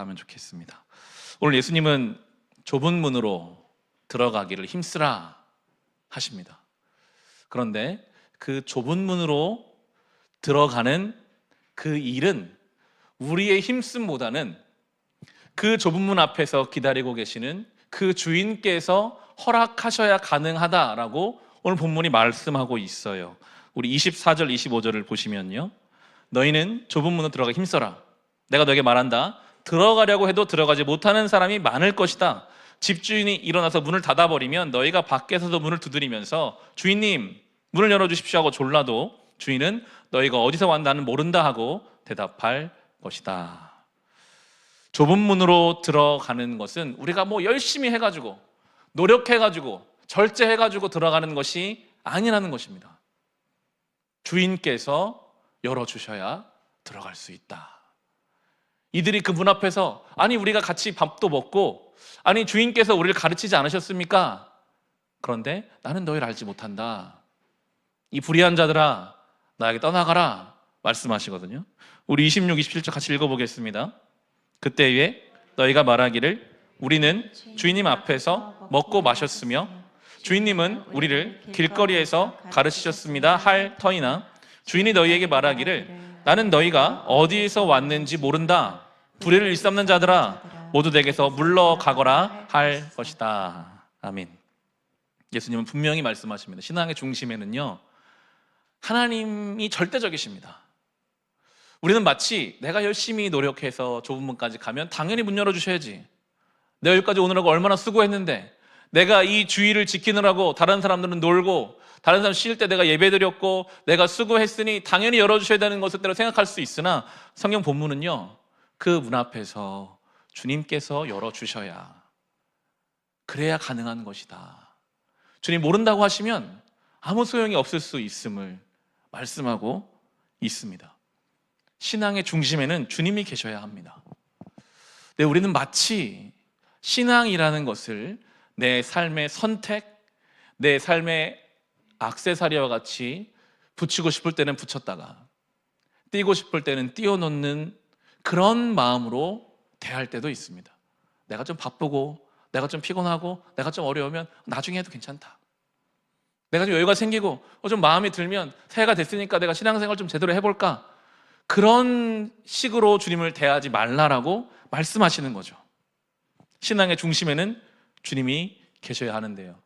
하면 좋겠습니다. 오늘 예수님은 좁은 문으로 들어가기를 힘쓰라 하십니다. 그런데 그 좁은 문으로 들어가는 그 일은 우리의 힘씀보다는 그 좁은 문 앞에서 기다리고 계시는 그 주인께서 허락하셔야 가능하다라고 오늘 본문이 말씀하고 있어요. 우리 24절 25절을 보시면요, 너희는 좁은 문으로 들어가 힘써라. 내가 너에게 말한다. 들어가려고 해도 들어가지 못하는 사람이 많을 것이다. 집주인이 일어나서 문을 닫아버리면 너희가 밖에서도 문을 두드리면서 주인님 문을 열어주십시오 하고 졸라도 주인은 너희가 어디서 왔나는 모른다 하고 대답할 것이다. 좁은 문으로 들어가는 것은 우리가 열심히 해가지고 노력해가지고 절제해가지고 들어가는 것이 아니라는 것입니다. 주인께서 열어주셔야 들어갈 수 있다. 이들이 그 문 앞에서 아니 우리가 같이 밥도 먹고 아니 주인께서 우리를 가르치지 않으셨습니까? 그런데 나는 너희를 알지 못한다. 이 불의한 자들아 나에게 떠나가라 말씀하시거든요. 우리 26, 27절 같이 읽어보겠습니다. 그때에 너희가 말하기를 우리는 주인님 앞에서 먹고 마셨으며 주인님은 우리를 길거리에서 가르치셨습니다 할 터이나 주인이 너희에게 말하기를 나는 너희가 어디에서 왔는지 모른다. 불의를 일삼는 자들아 모두 내게서 물러가거라 할 것이다. 아멘. 예수님은 분명히 말씀하십니다. 신앙의 중심에는요 하나님이 절대적이십니다. 우리는 마치 내가 열심히 노력해서 좁은 문까지 가면 당연히 문 열어주셔야지. 내가 여기까지 오느라고 얼마나 수고했는데 내가 이 주의를 지키느라고 다른 사람들은 놀고 다른 사람 쉴 때 내가 예배드렸고 내가 수고했으니 당연히 열어주셔야 되는 것으로 생각할 수 있으나 성경 본문은요 그 문 앞에서 주님께서 열어주셔야 그래야 가능한 것이다. 주님 모른다고 하시면 아무 소용이 없을 수 있음을 말씀하고 있습니다. 신앙의 중심에는 주님이 계셔야 합니다. 네, 우리는 마치 신앙이라는 것을 내 삶의 선택, 내 삶의 액세서리와 같이 붙이고 싶을 때는 붙였다가 띄고 싶을 때는 띄워놓는 그런 마음으로 대할 때도 있습니다. 내가 좀 바쁘고 내가 좀 피곤하고 내가 좀 어려우면 나중에 해도 괜찮다. 내가 좀 여유가 생기고 좀 마음이 들면 새해가 됐으니까 내가 신앙생활 좀 제대로 해볼까. 그런 식으로 주님을 대하지 말라라고 말씀하시는 거죠. 신앙의 중심에는 주님이 계셔야 하는데요.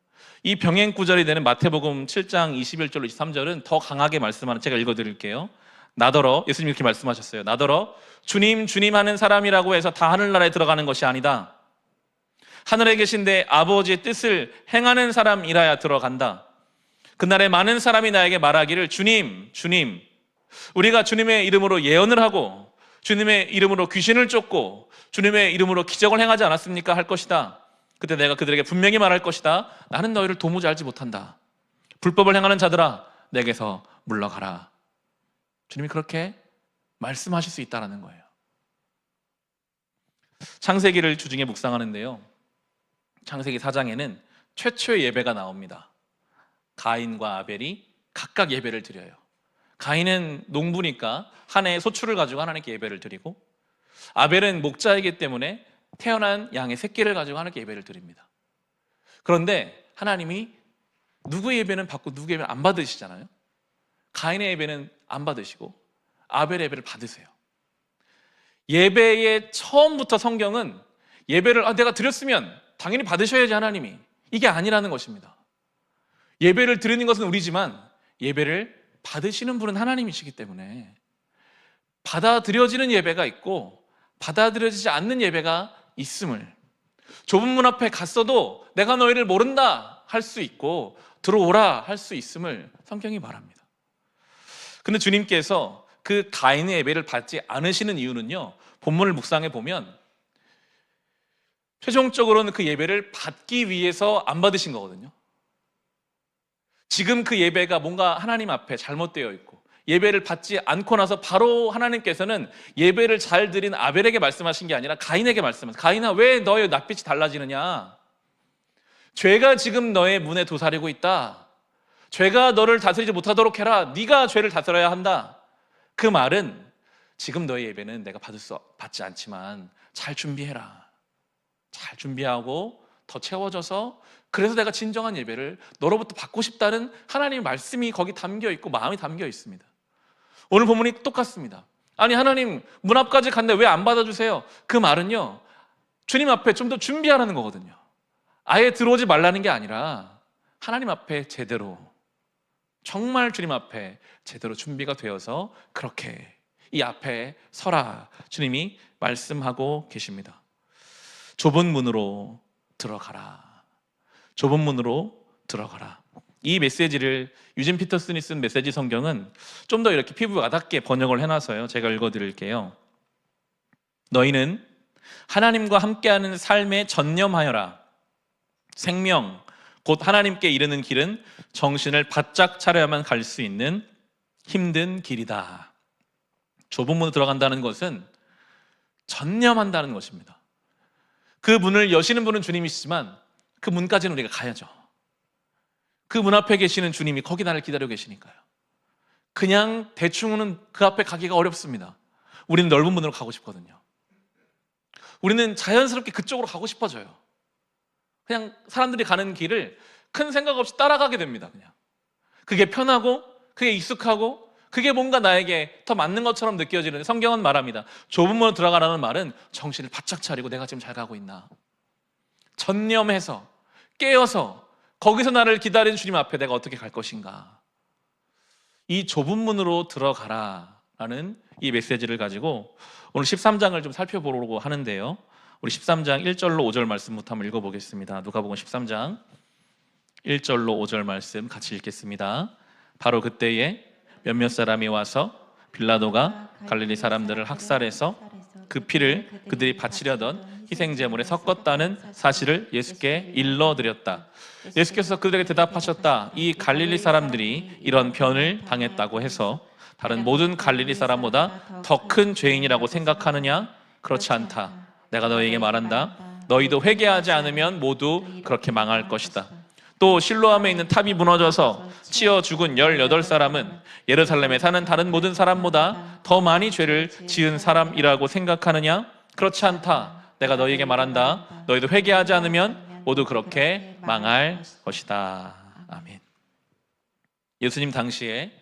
이 병행 구절이 되는 마태복음 7장 21절로 23절은 더 강하게 말씀하는, 제가 읽어드릴게요. 나더러, 예수님이 이렇게 말씀하셨어요. 나더러 주님 주님 하는 사람이라고 해서 다 하늘나라에 들어가는 것이 아니다. 하늘에 계신 내 아버지의 뜻을 행하는 사람이라야 들어간다. 그날에 많은 사람이 나에게 말하기를 주님 주님, 우리가 주님의 이름으로 예언을 하고 주님의 이름으로 귀신을 쫓고 주님의 이름으로 기적을 행하지 않았습니까? 할 것이다. 그때 내가 그들에게 분명히 말할 것이다. 나는 너희를 도무지 알지 못한다. 불법을 행하는 자들아 내게서 물러가라. 주님이 그렇게 말씀하실 수 있다는 거예요. 창세기를 주중에 묵상하는데요, 창세기 4장에는 최초의 예배가 나옵니다. 가인과 아벨이 각각 예배를 드려요. 가인은 농부니까 한 해의 소출을 가지고 하나님께 예배를 드리고, 아벨은 목자이기 때문에 태어난 양의 새끼를 가지고 하나님께 예배를 드립니다. 그런데 하나님이 누구의 예배는 받고 누구의 예배는 안 받으시잖아요. 가인의 예배는 안 받으시고 아벨의 예배를 받으세요. 예배의 처음부터 성경은 예배를 내가 드렸으면 당연히 받으셔야지 하나님이, 이게 아니라는 것입니다. 예배를 드리는 것은 우리지만 예배를 받으시는 분은 하나님이시기 때문에 받아들여지는 예배가 있고 받아들여지지 않는 예배가 있음을, 좁은 문 앞에 갔어도 내가 너희를 모른다 할 수 있고 들어오라 할 수 있음을 성경이 말합니다. 근데 주님께서 그 가인의 예배를 받지 않으시는 이유는요, 본문을 묵상해 보면 최종적으로는 그 예배를 받기 위해서 안 받으신 거거든요. 지금 그 예배가 뭔가 하나님 앞에 잘못되어 있고 예배를 받지 않고 나서 바로 하나님께서는 예배를 잘 드린 아벨에게 말씀하신 게 아니라 가인에게 말씀하셨어요. 가인아, 왜 너의 낯빛이 달라지느냐? 죄가 지금 너의 문에 도사리고 있다. 죄가 너를 다스리지 못하도록 해라. 네가 죄를 다스려야 한다. 그 말은 지금 너의 예배는 내가 받지 않지만 잘 준비해라. 잘 준비하고 더 채워져서 그래서 내가 진정한 예배를 너로부터 받고 싶다는 하나님의 말씀이 거기 담겨 있고 마음이 담겨 있습니다. 오늘 본문이 똑같습니다. 아니 하나님 문 앞까지 갔는데 왜 안 받아주세요? 그 말은요, 주님 앞에 좀 더 준비하라는 거거든요. 아예 들어오지 말라는 게 아니라 하나님 앞에 제대로, 정말 주님 앞에 제대로 준비가 되어서 그렇게 이 앞에 서라, 주님이 말씀하고 계십니다. 좁은 문으로 들어가라. 좁은 문으로 들어가라. 이 메시지를 유진 피터슨이 쓴 메시지 성경은 좀 더 이렇게 피부에 와닿게 번역을 해놔서요, 제가 읽어드릴게요. 너희는 하나님과 함께하는 삶에 전념하여라. 생명, 곧 하나님께 이르는 길은 정신을 바짝 차려야만 갈 수 있는 힘든 길이다. 좁은 문으로 들어간다는 것은 전념한다는 것입니다. 그 문을 여시는 분은 주님이시지만 그 문까지는 우리가 가야죠. 그 문 앞에 계시는 주님이 거기 나를 기다리고 계시니까요. 그냥 대충은 그 앞에 가기가 어렵습니다. 우리는 넓은 문으로 가고 싶거든요. 우리는 자연스럽게 그쪽으로 가고 싶어져요. 그냥 사람들이 가는 길을 큰 생각 없이 따라가게 됩니다. 그냥 그게 편하고 그게 익숙하고 그게 뭔가 나에게 더 맞는 것처럼 느껴지는데, 성경은 말합니다. 좁은 문으로 들어가라는 말은 정신을 바짝 차리고 내가 지금 잘 가고 있나, 전념해서 깨어서 거기서 나를 기다리는 주님 앞에 내가 어떻게 갈 것인가, 이 좁은 문으로 들어가라라는 이 메시지를 가지고 오늘 13장을 좀 살펴보려고 하는데요, 우리 13장 1절로 5절 말씀부터 한번 읽어보겠습니다. 누가복음 13장 1절로 5절 말씀 같이 읽겠습니다. 바로 그때에 몇몇 사람이 와서 빌라도가 갈릴리 사람들을 학살해서 그 피를 그들이 바치려던 희생제물에 섞었다는 사실을 예수께 일러드렸다. 예수께서 그들에게 대답하셨다. 이 갈릴리 사람들이 이런 변을 당했다고 해서 다른 모든 갈릴리 사람보다 더 큰 죄인이라고 생각하느냐? 그렇지 않다. 내가 너희에게 말한다. 너희도 회개하지 않으면 모두 그렇게 망할 것이다. 또 실로암에 있는 탑이 무너져서 치어 죽은 18사람은 예루살렘에 사는 다른 모든 사람보다 더 많이 죄를 지은 사람이라고 생각하느냐? 그렇지 않다. 내가 너희에게 말한다. 너희도 회개하지 않으면 모두 그렇게 망할 것이다. 아멘. 예수님 당시에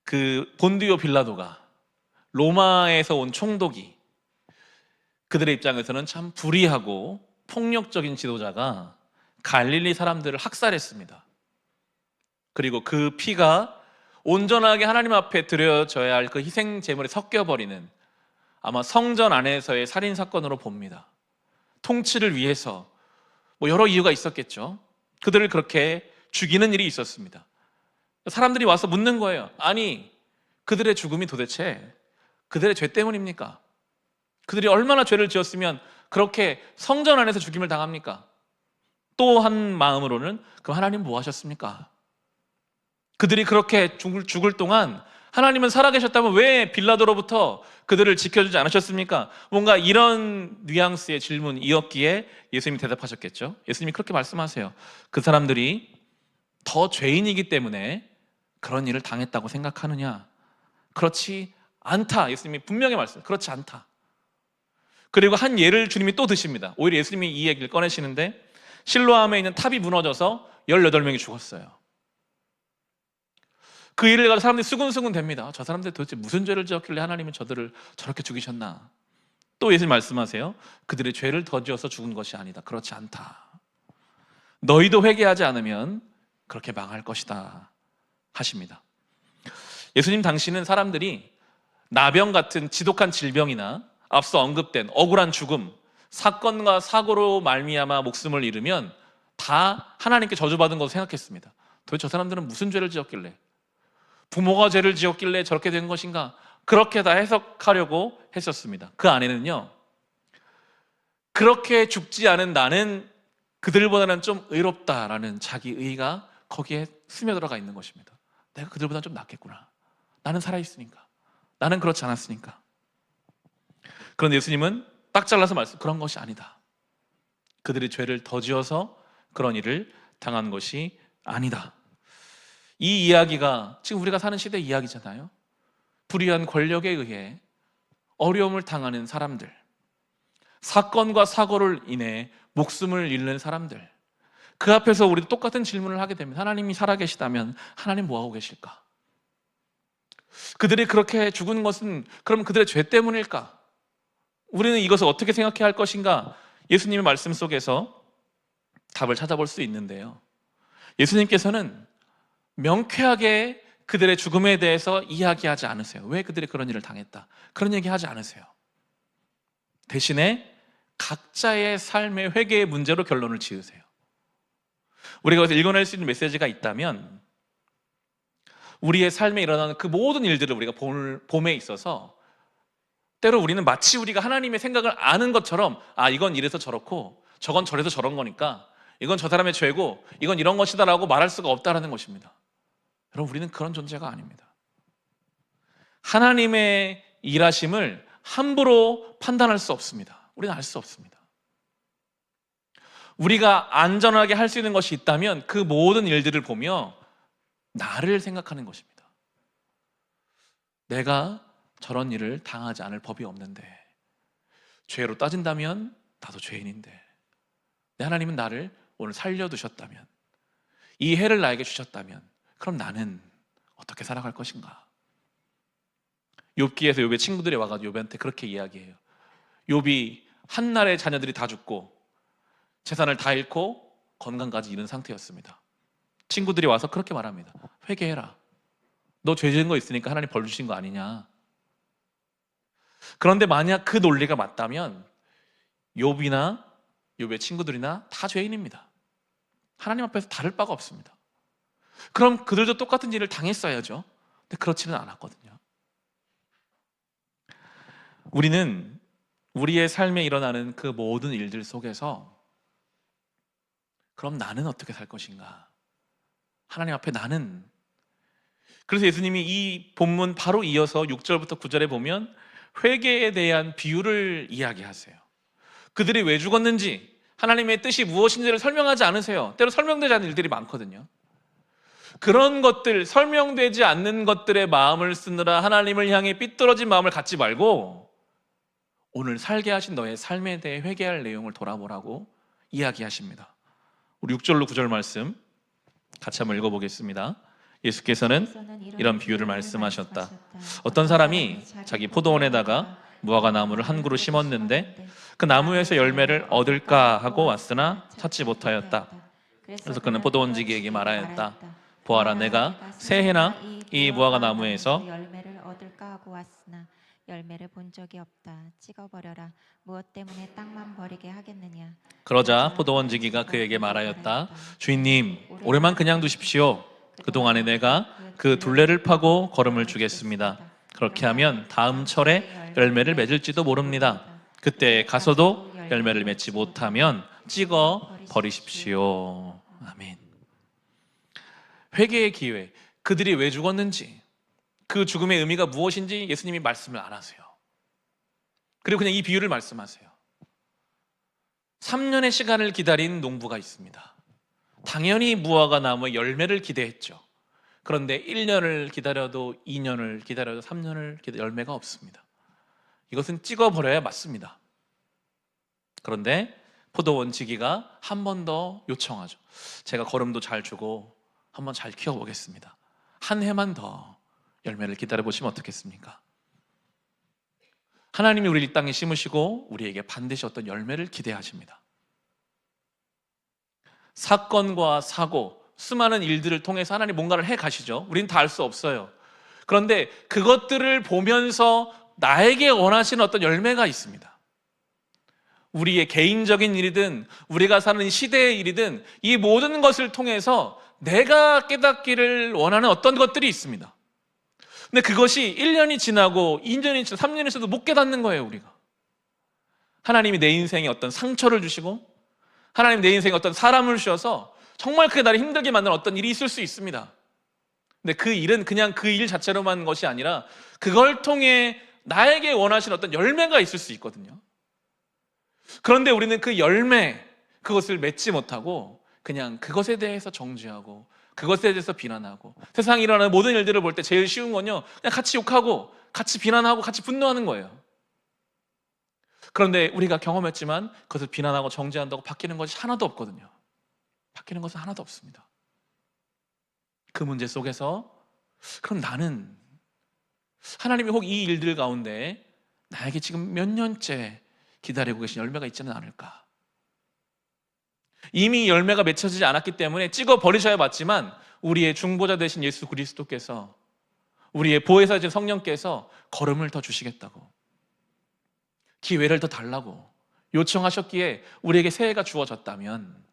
그 본디오 빌라도가, 로마에서 온 총독이, 그들의 입장에서는 참 불의하고 폭력적인 지도자가 갈릴리 사람들을 학살했습니다. 그리고 그 피가 온전하게 하나님 앞에 드려져야 할 그 희생 제물에 섞여버리는, 아마 성전 안에서의 살인 사건으로 봅니다. 통치를 위해서 뭐 여러 이유가 있었겠죠. 그들을 그렇게 죽이는 일이 있었습니다. 사람들이 와서 묻는 거예요. 아니, 그들의 죽음이 도대체 그들의 죄 때문입니까? 그들이 얼마나 죄를 지었으면 그렇게 성전 안에서 죽임을 당합니까? 또 한 마음으로는 그럼 하나님 뭐 하셨습니까? 그들이 그렇게 죽을 동안 하나님은 살아계셨다면 왜 빌라도로부터 그들을 지켜주지 않으셨습니까? 뭔가 이런 뉘앙스의 질문이었기에 예수님이 대답하셨겠죠. 예수님이 그렇게 말씀하세요. 그 사람들이 더 죄인이기 때문에 그런 일을 당했다고 생각하느냐? 그렇지 않다. 예수님이 분명히 말씀해요. 그렇지 않다. 그리고 한 예를 주님이 또 드십니다. 오히려 예수님이 이 얘기를 꺼내시는데, 실로암에 있는 탑이 무너져서 18명이 죽었어요. 그 일을 가지고 사람들이 수군수군 됩니다. 저 사람들 도대체 무슨 죄를 지었길래 하나님은 저들을 저렇게 죽이셨나? 또 예수님 말씀하세요. 그들의 죄를 더 지어서 죽은 것이 아니다. 그렇지 않다. 너희도 회개하지 않으면 그렇게 망할 것이다 하십니다. 예수님 당시는 사람들이 나병 같은 지독한 질병이나 앞서 언급된 억울한 죽음, 사건과 사고로 말미암아 목숨을 잃으면 다 하나님께 저주받은 것으로 생각했습니다. 도대체 저 사람들은 무슨 죄를 지었길래, 부모가 죄를 지었길래 저렇게 된 것인가, 그렇게 다 해석하려고 했었습니다. 그 안에는요, 그렇게 죽지 않은 나는 그들보다는 좀 의롭다라는 자기 의의가 거기에 스며들어가 있는 것입니다. 내가 그들보다 좀 낫겠구나. 나는 살아있으니까. 나는 그렇지 않았으니까. 그런데 예수님은 딱 잘라서 말씀, 그런 것이 아니다. 그들이 죄를 더 지어서 그런 일을 당한 것이 아니다. 이 이야기가 지금 우리가 사는 시대의 이야기잖아요. 불의한 권력에 의해 어려움을 당하는 사람들, 사건과 사고를 인해 목숨을 잃는 사람들, 그 앞에서 우리도 똑같은 질문을 하게 됩니다. 하나님이 살아계시다면 하나님 뭐하고 계실까? 그들이 그렇게 죽은 것은 그럼 그들의 죄 때문일까? 우리는 이것을 어떻게 생각해야 할 것인가? 예수님의 말씀 속에서 답을 찾아볼 수 있는데요, 예수님께서는 명쾌하게 그들의 죽음에 대해서 이야기하지 않으세요. 왜 그들이 그런 일을 당했다, 그런 얘기하지 않으세요. 대신에 각자의 삶의 회개의 문제로 결론을 지으세요. 우리가 여기서 읽어낼 수 있는 메시지가 있다면, 우리의 삶에 일어나는 그 모든 일들을 우리가 봄에 있어서 때로 우리는 마치 우리가 하나님의 생각을 아는 것처럼, 아, 이건 이래서 저렇고 저건 저래서 저런 거니까 이건 저 사람의 죄고 이건 이런 것이다라고 말할 수가 없다라는 것입니다. 여러분, 우리는 그런 존재가 아닙니다. 하나님의 일하심을 함부로 판단할 수 없습니다. 우리는 알 수 없습니다. 우리가 안전하게 할 수 있는 것이 있다면 그 모든 일들을 보며 나를 생각하는 것입니다. 내가 저런 일을 당하지 않을 법이 없는데, 죄로 따진다면 나도 죄인인데, 내 하나님은 나를 오늘 살려두셨다면, 이 해를 나에게 주셨다면, 그럼 나는 어떻게 살아갈 것인가? 욥기에서 욥의 친구들이 와가지고 욥한테 그렇게 이야기해요. 욥이 한날에 자녀들이 다 죽고 재산을 다 잃고 건강까지 잃은 상태였습니다. 친구들이 와서 그렇게 말합니다. 회개해라. 너 죄 지은 거 있으니까 하나님 벌 주신 거 아니냐. 그런데 만약 그 논리가 맞다면 욥이나 욥의 친구들이나 다 죄인입니다. 하나님 앞에서 다를 바가 없습니다. 그럼 그들도 똑같은 일을 당했어야죠. 근데 그렇지는 않았거든요. 우리는 우리의 삶에 일어나는 그 모든 일들 속에서 그럼 나는 어떻게 살 것인가? 하나님 앞에 나는. 그래서 예수님이 이 본문 바로 이어서 6절부터 9절에 보면 회개에 대한 비유를 이야기하세요. 그들이 왜 죽었는지, 하나님의 뜻이 무엇인지를 설명하지 않으세요. 때로 설명되지 않는 일들이 많거든요. 그런 것들, 설명되지 않는 것들의 마음을 쓰느라 하나님을 향해 삐뚤어진 마음을 갖지 말고 오늘 살게 하신 너의 삶에 대해 회개할 내용을 돌아보라고 이야기하십니다. 우리 6절로 9절 말씀 같이 한번 읽어보겠습니다. 예수께서는 이런 비유를 말씀하셨다. 어떤 사람이 자기 포도원에다가 무화과 나무를 한 그루 심었는데 그 나무에서 열매를 얻을까 하고 왔으나 찾지 못하였다. 그래서 그는 포도원지기에게 말하였다. 보아라, 내가 새해나 이 무화과 나무에서 열매를 얻을까 하고 왔으나 열매를 본 적이 없다. 찍어버려라. 무엇 때문에 땅만 버리게 하겠느냐. 그러자 포도원지기가 그에게 말하였다. 주인님, 올해만 그냥 두십시오. 그동안에 내가 그 둘레를 파고 거름을 주겠습니다. 그렇게 하면 다음 철에 열매를 맺을지도 모릅니다. 그때 가서도 열매를 맺지 못하면 찍어 버리십시오. 아멘. 회개의 기회, 그들이 왜 죽었는지, 그 죽음의 의미가 무엇인지 예수님이 말씀을 안 하세요. 그리고 그냥 이 비유를 말씀하세요. 3년의 시간을 기다린 농부가 있습니다. 당연히 무화과 나무의 열매를 기대했죠. 그런데 1년을 기다려도 2년을 기다려도 3년을 기다려도 열매가 없습니다. 이것은 찍어버려야 맞습니다. 그런데 포도원지기가 한 번 더 요청하죠. 제가 거름도 잘 주고 한번 잘 키워보겠습니다. 한 해만 더 열매를 기다려보시면 어떻겠습니까? 하나님이 우리를 이 땅에 심으시고 우리에게 반드시 어떤 열매를 기대하십니다. 사건과 사고, 수많은 일들을 통해서 하나님 뭔가를 해 가시죠. 우리는 다 알 수 없어요. 그런데 그것들을 보면서 나에게 원하시는 어떤 열매가 있습니다. 우리의 개인적인 일이든 우리가 사는 시대의 일이든 이 모든 것을 통해서 내가 깨닫기를 원하는 어떤 것들이 있습니다. 근데 그것이 1년이 지나고 2년이 지나고 3년이 지나도 못 깨닫는 거예요. 우리가 하나님이 내 인생에 어떤 상처를 주시고 하나님 내 인생에 어떤 사람을 주셔서 정말 그게 나를 힘들게 만드는 어떤 일이 있을 수 있습니다. 근데 그 일은 그냥 그 일 자체로만 것이 아니라 그걸 통해 나에게 원하시는 어떤 열매가 있을 수 있거든요. 그런데 우리는 그 열매, 그것을 맺지 못하고 그냥 그것에 대해서 정죄하고 그것에 대해서 비난하고, 세상에 일어나는 모든 일들을 볼 때 제일 쉬운 건요, 그냥 같이 욕하고 같이 비난하고 같이 분노하는 거예요. 그런데 우리가 경험했지만 그것을 비난하고 정죄한다고 바뀌는 것이 하나도 없거든요. 바뀌는 것은 하나도 없습니다. 그 문제 속에서 그럼 나는 하나님이 혹 이 일들 가운데 나에게 지금 몇 년째 기다리고 계신 열매가 있지는 않을까? 이미 열매가 맺혀지지 않았기 때문에 찍어 버리셔야 맞지만 우리의 중보자 되신 예수 그리스도께서, 우리의 보혜사신 성령께서 걸음을 더 주시겠다고, 기회를 더 달라고 요청하셨기에 우리에게 새해가 주어졌다면,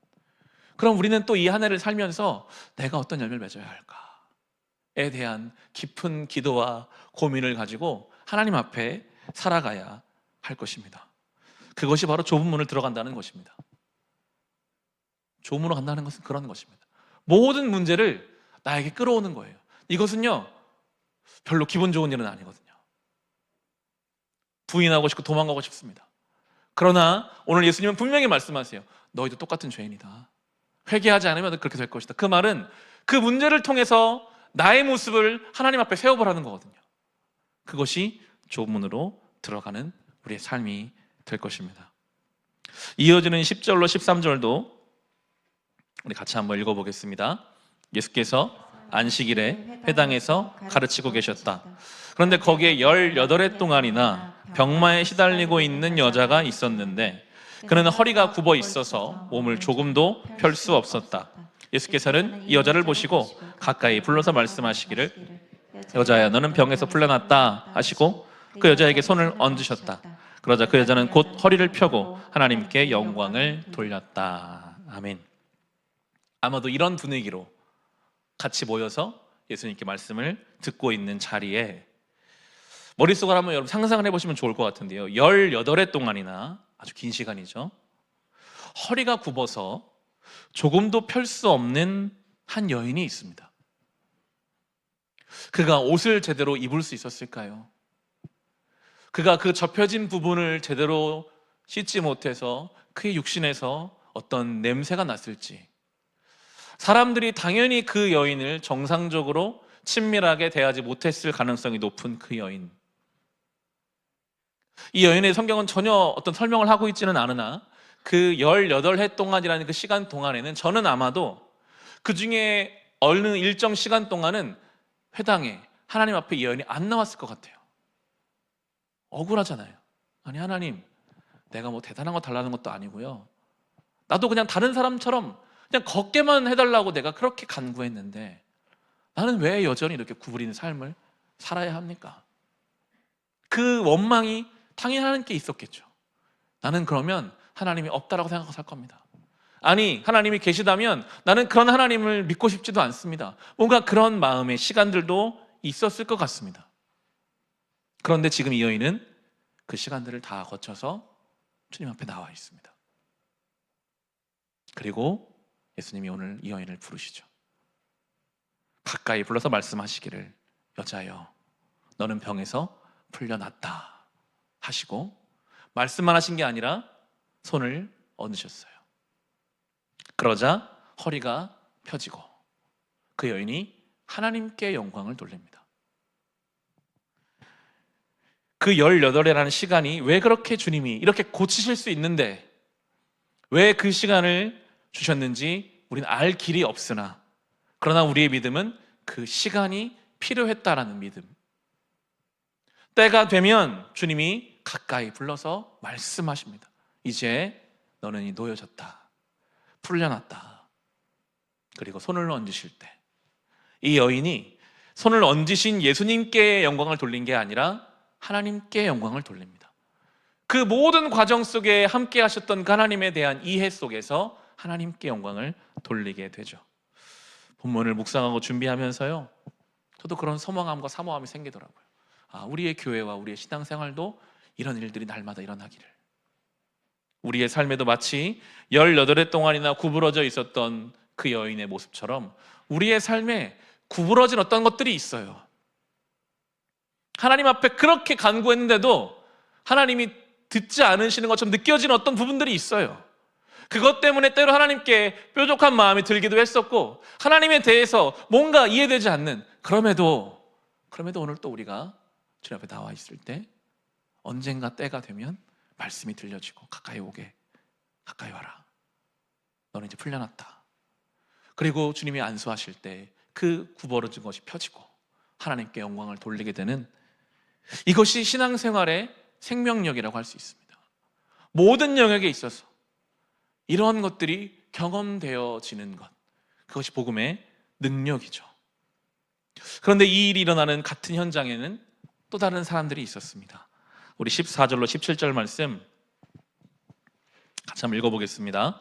그럼 우리는 또 이 한 해를 살면서 내가 어떤 열매를 맺어야 할까에 대한 깊은 기도와 고민을 가지고 하나님 앞에 살아가야 할 것입니다. 그것이 바로 좁은 문을 들어간다는 것입니다. 좁은 문으로 간다는 것은 그런 것입니다. 모든 문제를 나에게 끌어오는 거예요. 이것은요, 별로 기분 좋은 일은 아니거든요. 부인하고 싶고 도망가고 싶습니다. 그러나 오늘 예수님은 분명히 말씀하세요. 너희도 똑같은 죄인이다. 회개하지 않으면 그렇게 될 것이다. 그 말은 그 문제를 통해서 나의 모습을 하나님 앞에 세워보라는 거거든요. 그것이 좁은 문으로 들어가는 우리의 삶이 될 것입니다. 이어지는 10절로 13절도 우리 같이 한번 읽어보겠습니다. 예수께서 안식일에 회당에서 가르치고 계셨다. 그런데 거기에 18해 동안이나 병마에 시달리고 있는 여자가 있었는데 그는 허리가 굽어 있어서 몸을 조금도 펼 수 없었다. 예수께서는 이 여자를 보시고 가까이 불러서 말씀하시기를 여자야, 너는 병에서 풀려났다 하시고 그 여자에게 손을 얹으셨다. 그러자 그 여자는 곧 허리를 펴고 하나님께 영광을 돌렸다. 아멘. 아마도 이런 분위기로 같이 모여서 예수님께 말씀을 듣고 있는 자리에 머릿속으로 한번 여러분 상상을 해보시면 좋을 것 같은데요, 18해 동안이나 아주 긴 시간이죠, 허리가 굽어서 조금도 펼 수 없는 한 여인이 있습니다. 그가 옷을 제대로 입을 수 있었을까요? 그가 그 접혀진 부분을 제대로 씻지 못해서 그의 육신에서 어떤 냄새가 났을지, 사람들이 당연히 그 여인을 정상적으로 친밀하게 대하지 못했을 가능성이 높은 그 여인, 이 여인의 성경은 전혀 어떤 설명을 하고 있지는 않으나 그 18해 동안이라는 그 시간 동안에는 저는 아마도 그 중에 어느 일정 시간 동안은 회당에 하나님 앞에 이 여인이 안 나왔을 것 같아요. 억울하잖아요. 아니 하나님, 내가 뭐 대단한 거 달라는 것도 아니고요, 나도 그냥 다른 사람처럼 그냥 걷게만 해달라고 내가 그렇게 간구했는데 나는 왜 여전히 이렇게 구부리는 삶을 살아야 합니까? 그 원망이 당연히 하나님께 있었겠죠. 나는 그러면 하나님이 없다라고 생각하고 살 겁니다. 아니, 하나님이 계시다면 나는 그런 하나님을 믿고 싶지도 않습니다. 뭔가 그런 마음의 시간들도 있었을 것 같습니다. 그런데 지금 이 여인은 그 시간들을 다 거쳐서 주님 앞에 나와 있습니다. 그리고 예수님이 오늘 이 여인을 부르시죠. 가까이 불러서 말씀하시기를 여자여, 너는 병에서 풀려났다 하시고 말씀만 하신 게 아니라 손을 얹으셨어요. 그러자 허리가 펴지고 그 여인이 하나님께 영광을 돌립니다. 그 18해라는 시간이 왜 그렇게 주님이 이렇게 고치실 수 있는데 왜 그 시간을 주셨는지 우리는 알 길이 없으나, 그러나 우리의 믿음은 그 시간이 필요했다라는 믿음. 때가 되면 주님이 가까이 불러서 말씀하십니다. 이제 너는 이 놓여졌다, 풀려났다. 그리고 손을 얹으실 때 이 여인이 손을 얹으신 예수님께 영광을 돌린 게 아니라 하나님께 영광을 돌립니다. 그 모든 과정 속에 함께 하셨던 그 하나님에 대한 이해 속에서 하나님께 영광을 돌리게 되죠. 본문을 묵상하고 준비하면서요, 저도 그런 소망함과 사모함이 생기더라고요. 우리의 교회와 우리의 신앙생활도 이런 일들이 날마다 일어나기를, 우리의 삶에도 마치 18해 동안이나 구부러져 있었던 그 여인의 모습처럼 우리의 삶에 구부러진 어떤 것들이 있어요. 하나님 앞에 그렇게 간구했는데도 하나님이 듣지 않으시는 것처럼 느껴지는 어떤 부분들이 있어요. 그것 때문에 때로 하나님께 뾰족한 마음이 들기도 했었고, 하나님에 대해서 뭔가 이해되지 않는, 그럼에도 오늘 또 우리가 주님 앞에 나와 있을 때 언젠가 때가 되면 말씀이 들려지고 가까이 오게, 가까이 와라. 너는 이제 풀려났다. 그리고 주님이 안수하실 때 그 구부러진 것이 펴지고 하나님께 영광을 돌리게 되는, 이것이 신앙생활의 생명력이라고 할 수 있습니다. 모든 영역에 있어서 이러한 것들이 경험되어지는 것, 그것이 복음의 능력이죠. 그런데 이 일이 일어나는 같은 현장에는 또 다른 사람들이 있었습니다. 우리 14절로 17절 말씀 같이 한번 읽어보겠습니다.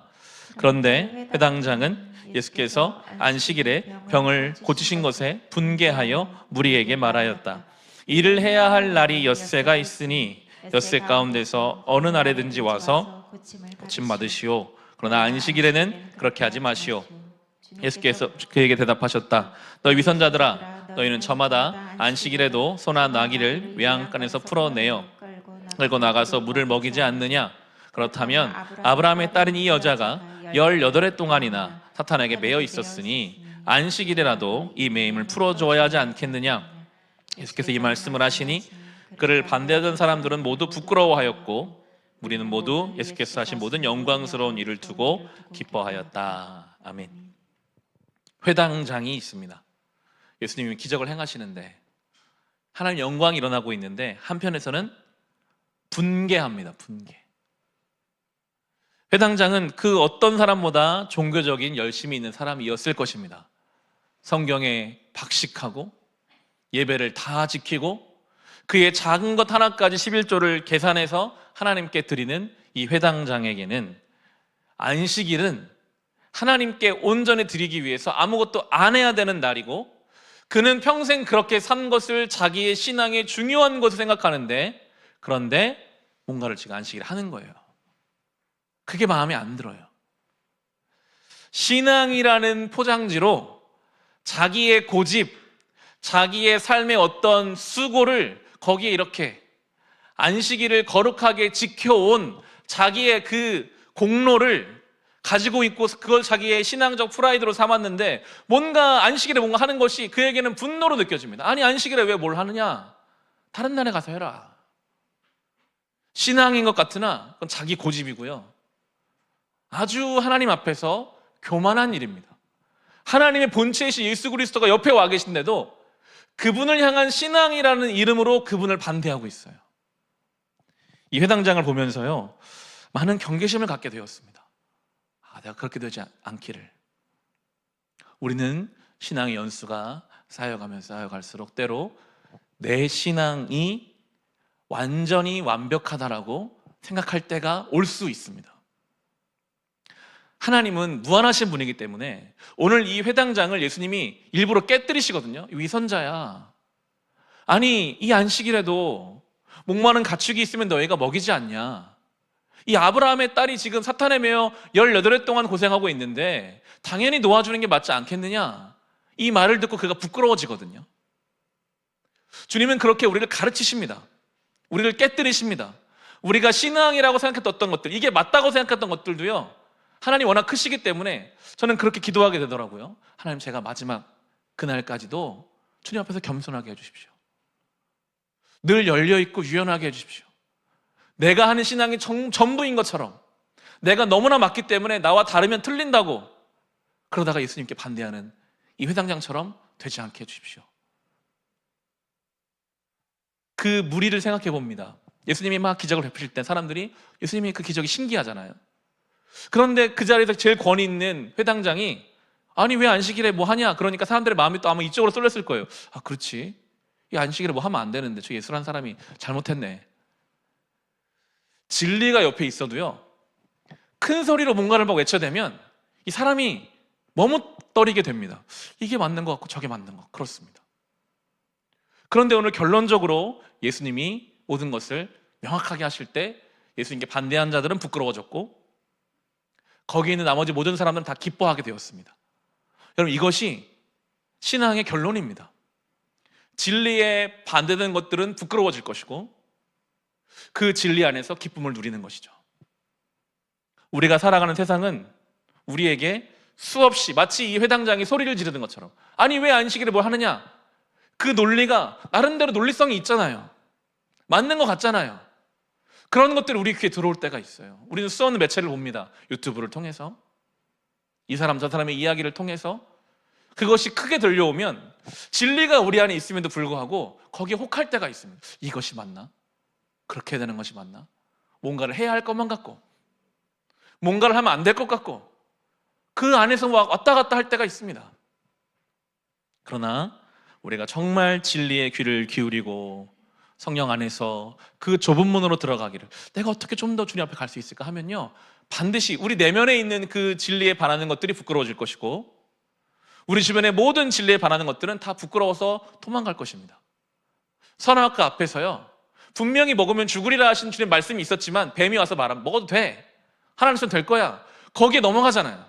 그런데 회당장은 예수께서 안식일에 병을 고치신 것에 분개하여 무리에게 말하였다. 일을 해야 할 날이 엿새가 있으니 엿새 가운데서 어느 날에든지 와서 고침 받으시오. 그러나 안식일에는 그렇게 하지 마시오. 예수께서 그에게 대답하셨다. 너희 위선자들아, 너희는 저마다 안식일에도 소나 나귀를 외양간에서 풀어내어 끌고 나가서 물을 먹이지 않느냐? 그렇다면 아브라함의 딸인 이 여자가 18해 동안이나 사탄에게 매여 있었으니 안식일에라도 이 매임을 풀어줘야 하지 않겠느냐? 예수께서 이 말씀을 하시니 그를 반대하던 사람들은 모두 부끄러워하였고 우리는 모두 예수께서 하신 모든 영광스러운 일을 두고 기뻐하였다. 아멘. 회당장이 있습니다. 예수님이 기적을 행하시는데 하나님 영광이 일어나고 있는데 한편에서는 분개합니다. 분개. 회당장은 그 어떤 사람보다 종교적인 열심이 있는 사람이었을 것입니다. 성경에 박식하고 예배를 다 지키고 그의 작은 것 하나까지 11조를 계산해서 하나님께 드리는 이 회당장에게는 안식일은 하나님께 온전히 드리기 위해서 아무것도 안 해야 되는 날이고, 그는 평생 그렇게 산 것을 자기의 신앙의 중요한 것을 생각하는데, 그런데 뭔가를 지금 안식일에 하는 거예요. 그게 마음에 안 들어요. 신앙이라는 포장지로 자기의 고집, 자기의 삶의 어떤 수고를 거기에 이렇게 안식일을 거룩하게 지켜온 자기의 그 공로를 가지고 있고 그걸 자기의 신앙적 프라이드로 삼았는데 뭔가 안식일에 뭔가 하는 것이 그에게는 분노로 느껴집니다. 아니 안식일에 왜 뭘 하느냐? 다른 날에 가서 해라. 신앙인 것 같으나 그건 자기 고집이고요. 아주 하나님 앞에서 교만한 일입니다. 하나님의 본체이신 예수 그리스도가 옆에 와 계신데도 그분을 향한 신앙이라는 이름으로 그분을 반대하고 있어요. 이 회당장을 보면서요, 많은 경계심을 갖게 되었습니다. 내가 그렇게 되지 않기를. 우리는 신앙의 연수가 쌓여갈수록 때로 내 신앙이 완전히 완벽하다라고 생각할 때가 올 수 있습니다. 하나님은 무한하신 분이기 때문에 오늘 이 회당장을 예수님이 일부러 깨뜨리시거든요. 위선자야. 아니 이 안식일에도 목마른 가축이 있으면 너희가 먹이지 않냐? 이 아브라함의 딸이 지금 사탄에 매여 18해 동안 고생하고 있는데 당연히 놓아주는 게 맞지 않겠느냐? 이 말을 듣고 그가 부끄러워지거든요. 주님은 그렇게 우리를 가르치십니다. 우리를 깨뜨리십니다. 우리가 신앙이라고 생각했던 것들, 이게 맞다고 생각했던 것들도요, 하나님 워낙 크시기 때문에 저는 그렇게 기도하게 되더라고요. 하나님, 제가 마지막 그날까지도 주님 앞에서 겸손하게 해주십시오. 늘 열려있고 유연하게 해주십시오. 내가 하는 신앙이 전부인 것처럼, 내가 너무나 맞기 때문에 나와 다르면 틀린다고 그러다가 예수님께 반대하는 이 회당장처럼 되지 않게 해주십시오. 그 무리를 생각해 봅니다. 예수님이 막 기적을 베푸실 때 사람들이 예수님이 그 기적이 신기하잖아요. 그런데 그 자리에서 제일 권위 있는 회당장이 아니 왜 안식일에 뭐 하냐? 그러니까 사람들의 마음이 또 아마 이쪽으로 쏠렸을 거예요. 아 그렇지, 이 안식일에 뭐 하면 안 되는데 저 예수라는 사람이 잘못했네. 진리가 옆에 있어도요, 큰 소리로 뭔가를 막 외쳐대면 이 사람이 머뭇거리게 됩니다. 이게 맞는 것 같고 저게 맞는 것, 그렇습니다. 그런데 오늘 결론적으로 예수님이 모든 것을 명확하게 하실 때 예수님께 반대한 자들은 부끄러워졌고 거기 있는 나머지 모든 사람들은 다 기뻐하게 되었습니다. 여러분, 이것이 신앙의 결론입니다. 진리에 반대되는 것들은 부끄러워질 것이고 그 진리 안에서 기쁨을 누리는 것이죠. 우리가 살아가는 세상은 우리에게 수없이 마치 이 회당장이 소리를 지르는 것처럼 아니 왜 안식일에 뭘 하느냐? 그 논리가 나름대로 논리성이 있잖아요. 맞는 것 같잖아요. 그런 것들이 우리 귀에 들어올 때가 있어요. 우리는 수없는 매체를 봅니다. 유튜브를 통해서, 이 사람 저 사람의 이야기를 통해서. 그것이 크게 들려오면 진리가 우리 안에 있음에도 불구하고 거기에 혹할 때가 있습니다. 이것이 맞나? 그렇게 되는 것이 맞나? 뭔가를 해야 할 것만 같고, 뭔가를 하면 안 될 것 같고, 그 안에서 왔다 갔다 할 때가 있습니다. 그러나 우리가 정말 진리의 귀를 기울이고 성령 안에서 그 좁은 문으로 들어가기를, 내가 어떻게 좀 더 주님 앞에 갈 수 있을까 하면요, 반드시 우리 내면에 있는 그 진리에 반하는 것들이 부끄러워질 것이고, 우리 주변의 모든 진리에 반하는 것들은 다 부끄러워서 도망갈 것입니다. 선악과 앞에서요, 분명히 먹으면 죽으리라 하신 주님 말씀이 있었지만 뱀이 와서 말하면 먹어도 돼, 하나님 손 될 거야, 거기에 넘어가잖아요.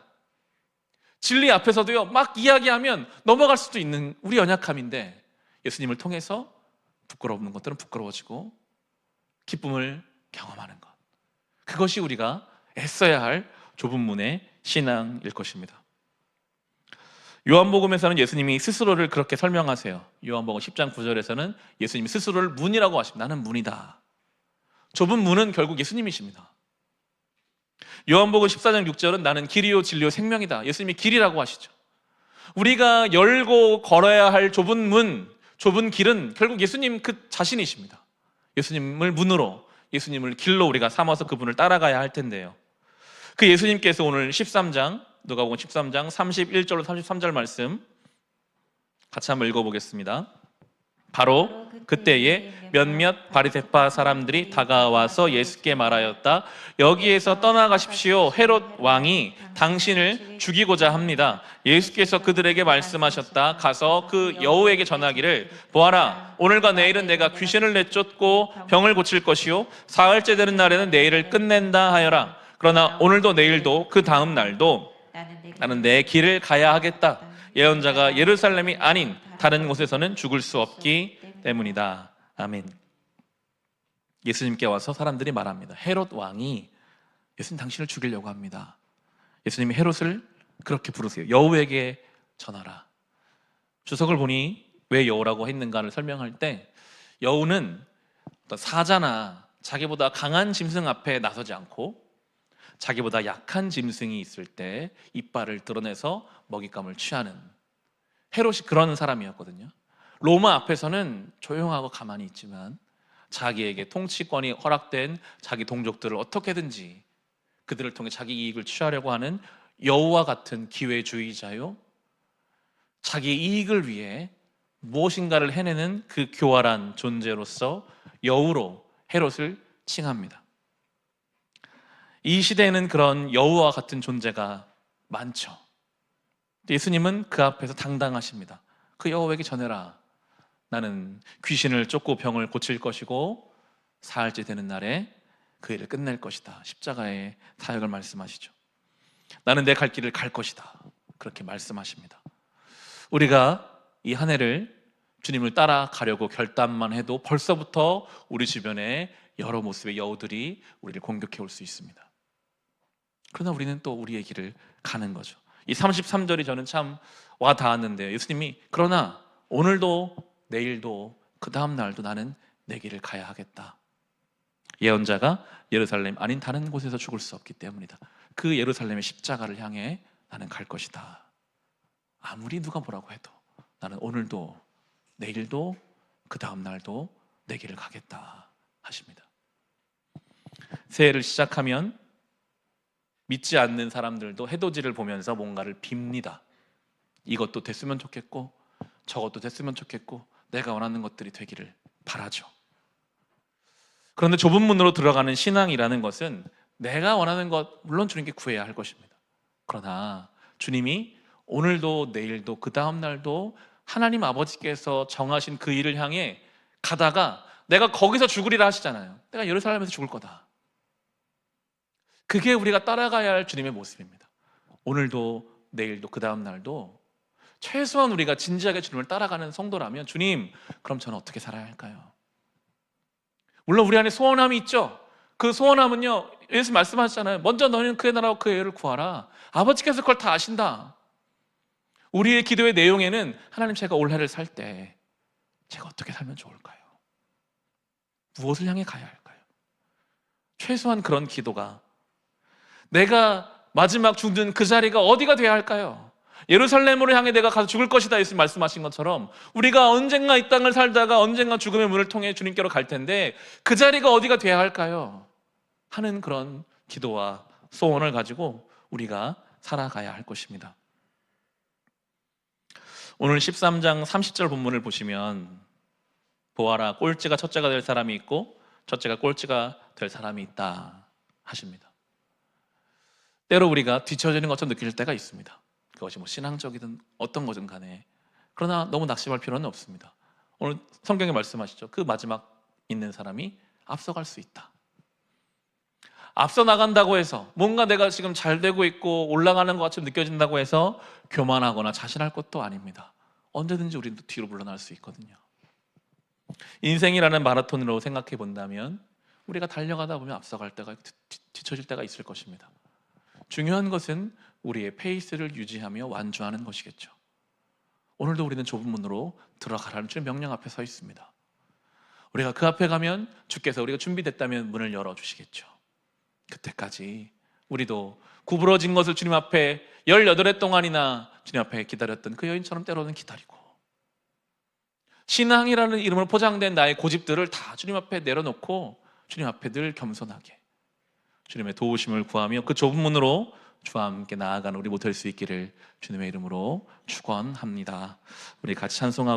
진리 앞에서도요, 막 이야기하면 넘어갈 수도 있는 우리 연약함인데, 예수님을 통해서 부끄러운 것들은 부끄러워지고 기쁨을 경험하는 것, 그것이 우리가 애써야 할 좁은 문의 신앙일 것입니다. 요한복음에서는 예수님이 스스로를 그렇게 설명하세요. 요한복음 10장 9절에서는 예수님이 스스로를 문이라고 하십니다. 나는 문이다. 좁은 문은 결국 예수님이십니다. 요한복음 14장 6절은 나는 길이요 진리요 생명이다. 예수님이 길이라고 하시죠. 우리가 열고 걸어야 할 좁은 문, 좁은 길은 결국 예수님 그 자신이십니다. 예수님을 문으로, 예수님을 길로 우리가 삼아서 그분을 따라가야 할 텐데요, 그 예수님께서 오늘 13장, 누가복음 13장 31절로 33절 말씀 같이 한번 읽어보겠습니다. 바로 그때에 몇몇 바리새파 사람들이 다가와서 예수께 말하였다. 여기에서 떠나가십시오. 헤롯 왕이 당신을 죽이고자 합니다. 예수께서 그들에게 말씀하셨다. 가서 그 여우에게 전하기를, 보아라, 오늘과 내일은 내가 귀신을 내쫓고 병을 고칠 것이요 사흘째 되는 날에는 내일을 끝낸다 하여라. 그러나 오늘도 내일도 그 다음 날도 나는 내 길을 가야 하겠다. 예언자가 예루살렘이 아닌 다른 곳에서는 죽을 수 없기 때문이다. 아멘. 예수님께 와서 사람들이 말합니다. 헤롯 왕이 예수님 당신을 죽이려고 합니다. 예수님이 헤롯을 그렇게 부르세요. 여우에게 전하라. 주석을 보니 왜 여우라고 했는가를 설명할 때, 여우는 어떤 사자나 자기보다 강한 짐승 앞에 나서지 않고 자기보다 약한 짐승이 있을 때 이빨을 드러내서 먹잇감을 취하는, 헤롯이 그런 사람이었거든요. 로마 앞에서는 조용하고 가만히 있지만 자기에게 통치권이 허락된 자기 동족들을 어떻게든지 그들을 통해 자기 이익을 취하려고 하는 여우와 같은 기회주의자요, 자기 이익을 위해 무엇인가를 해내는 그 교활한 존재로서 여우로 헤롯을 칭합니다. 이 시대에는 그런 여우와 같은 존재가 많죠. 예수님은 그 앞에서 당당하십니다. 그 여우에게 전해라. 나는 귀신을 쫓고 병을 고칠 것이고 사흘째 되는 날에 그 일을 끝낼 것이다. 십자가의 사역을 말씀하시죠. 나는 내 갈 길을 갈 것이다. 그렇게 말씀하십니다. 우리가 이 한 해를 주님을 따라가려고 결단만 해도 벌써부터 우리 주변에 여러 모습의 여우들이 우리를 공격해 올 수 있습니다. 그러나 우리는 또 우리의 길을 가는 거죠. 이 33절이 저는 참 와 닿았는데요, 예수님이 그러나 오늘도 내일도 그 다음 날도 나는 내 길을 가야 하겠다. 예언자가 예루살렘 아닌 다른 곳에서 죽을 수 없기 때문이다. 그 예루살렘의 십자가를 향해 나는 갈 것이다. 아무리 누가 뭐라고 해도 나는 오늘도 내일도 그 다음 날도 내 길을 가겠다 하십니다. 새해를 시작하면 믿지 않는 사람들도 해돋이를 보면서 뭔가를 빕니다. 이것도 됐으면 좋겠고 저것도 됐으면 좋겠고 내가 원하는 것들이 되기를 바라죠. 그런데 좁은 문으로 들어가는 신앙이라는 것은 내가 원하는 것 물론 주님께 구해야 할 것입니다. 그러나 주님이 오늘도 내일도 그 다음 날도 하나님 아버지께서 정하신 그 일을 향해 가다가 내가 거기서 죽으리라 하시잖아요. 내가 예루살렘에서 죽을 거다. 그게 우리가 따라가야 할 주님의 모습입니다. 오늘도 내일도 그 다음 날도 최소한 우리가 진지하게 주님을 따라가는 성도라면, 주님, 그럼 저는 어떻게 살아야 할까요? 물론 우리 안에 소원함이 있죠. 그 소원함은요, 예수 말씀하셨잖아요. 먼저 너희는 그의 나라와 그의 의를 구하라. 아버지께서 그걸 다 아신다. 우리의 기도의 내용에는 하나님, 제가 올해를 살 때 제가 어떻게 살면 좋을까요? 무엇을 향해 가야 할까요? 최소한 그런 기도가, 내가 마지막 죽는 그 자리가 어디가 돼야 할까요? 예루살렘으로 향해 내가 가서 죽을 것이다 예수님 말씀하신 것처럼 우리가 언젠가 이 땅을 살다가 언젠가 죽음의 문을 통해 주님께로 갈 텐데 그 자리가 어디가 돼야 할까요? 하는 그런 기도와 소원을 가지고 우리가 살아가야 할 것입니다. 오늘 13장 30절 본문을 보시면 보아라, 꼴찌가 첫째가 될 사람이 있고 첫째가 꼴찌가 될 사람이 있다 하십니다. 때로 우리가 뒤처지는 것처럼 느낄 때가 있습니다. 그것이 신앙적이든 어떤 거든 간에. 그러나 너무 낙심할 필요는 없습니다. 오늘 성경에 말씀하시죠. 그 마지막 있는 사람이 앞서갈 수 있다. 앞서 나간다고 해서 뭔가 내가 지금 잘 되고 있고 올라가는 것 같이 느껴진다고 해서 교만하거나 자신할 것도 아닙니다. 언제든지 우리는 뒤로 물러날 수 있거든요. 인생이라는 마라톤으로 생각해 본다면 우리가 달려가다 보면 앞서갈 때가, 뒤처질 때가 있을 것입니다. 중요한 것은 우리의 페이스를 유지하며 완주하는 것이겠죠. 오늘도 우리는 좁은 문으로 들어가라는 주의 명령 앞에 서 있습니다. 우리가 그 앞에 가면 주께서 우리가 준비됐다면 문을 열어주시겠죠. 그때까지 우리도 구부러진 것을 주님 앞에 18해 동안이나 주님 앞에 기다렸던 그 여인처럼 때로는 기다리고, 신앙이라는 이름으로 포장된 나의 고집들을 다 주님 앞에 내려놓고 주님 앞에 늘 겸손하게 주님의 도우심을 구하며 그 좁은 문으로 주와 함께 나아가는 우리 모두 될 수 있기를 주님의 이름으로 축원합니다. 우리 같이 찬송하고